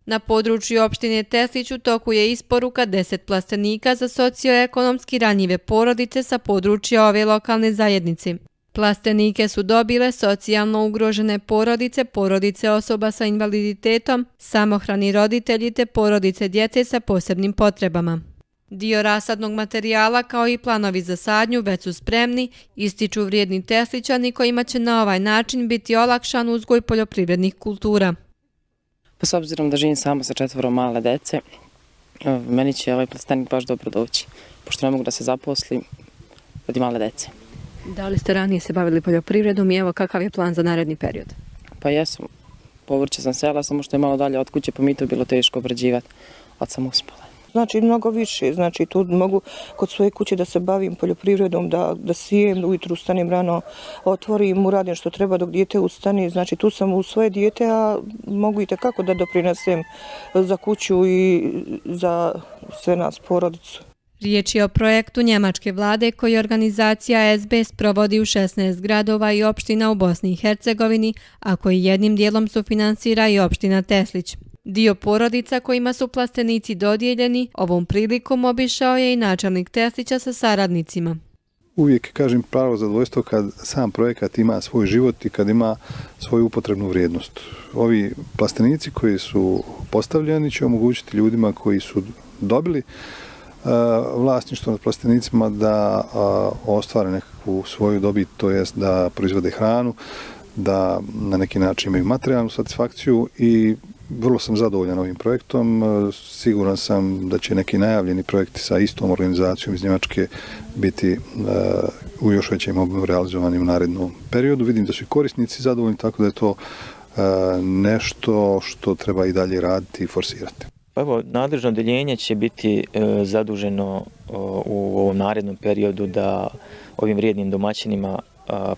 Na području opštine Teslić u toku je isporuka 10 plastenika za socioekonomski ranjive porodice sa područja ove lokalne zajednice. Plastenike su dobile socijalno ugrožene porodice, porodice osoba sa invaliditetom, samohrani roditelji te porodice djece sa posebnim potrebama. Dio rasadnog materijala kao i planovi za sadnju već su spremni, ističu vrijedni Teslićani kojima će na ovaj način biti olakšan uzgoj poljoprivrednih kultura. Pa s obzirom da živim sama sa 4 male dece, meni će ovaj plastenik baš dobro doći, pošto ne mogu da se zaposlim radi male dece. Da li ste ranije se bavili poljoprivredom i evo kakav je plan za naredni period? Pa jesam, povrće sam sela, samo što je malo dalje od kuće, pa mi to bilo teško obrađivati, ali sam uspela. Znači mnogo više, znači tu mogu kod svoje kuće da se bavim poljoprivredom, da sijem, ujutru ustanem rano, otvorim, uradim što treba dok dijete ustane, znači tu sam u svoje dijete, a mogu i tekako da doprinesem za kuću i za sve nas porodicu. Riječ je o projektu njemačke vlade koji organizacija SBS provodi u 16 gradova i opština u Bosni i Hercegovini, a koji jednim dijelom sufinansira i opština Teslić. Dio porodica kojima su plastenici dodijeljeni ovom prilikom obišao je i načelnik Teslića sa saradnicima. Uvijek kažem pravo zadovoljstvo kad sam projekat ima svoj život i kad ima svoju upotrebnu vrijednost. Ovi plastenici koji su postavljeni će omogućiti ljudima koji su dobili vlasništvo nad plastenicima da ostvare nekakvu svoju dobit, to jest da proizvode hranu, da na neki način imaju materijalnu satisfakciju i vrlo sam zadovoljan ovim projektom. Siguran sam da će neki najavljeni projekti sa istom organizacijom iz Njemačke biti u još većem obimu realizovani u narednom periodu. Vidim da su i korisnici zadovoljni, tako da je to nešto što treba i dalje raditi i forsirati. Evo, nadležno odeljenje će biti zaduženo u ovom narednom periodu da ovim vrijednim domaćinima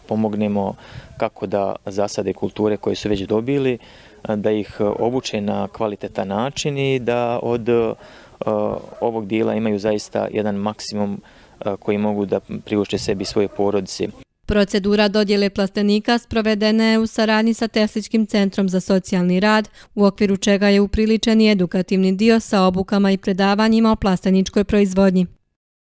pomognemo kako da zasade kulture koje su već dobili, da ih obuče na kvalitetan način i da od ovog dijela imaju zaista jedan maksimum koji mogu da priušte sebi i svoje porodice. Procedura dodjele plastenika sprovedena je u saradnji sa Teslićkim centrom za socijalni rad, u okviru čega je upriličen i edukativni dio sa obukama i predavanjima o plasteničkoj proizvodnji.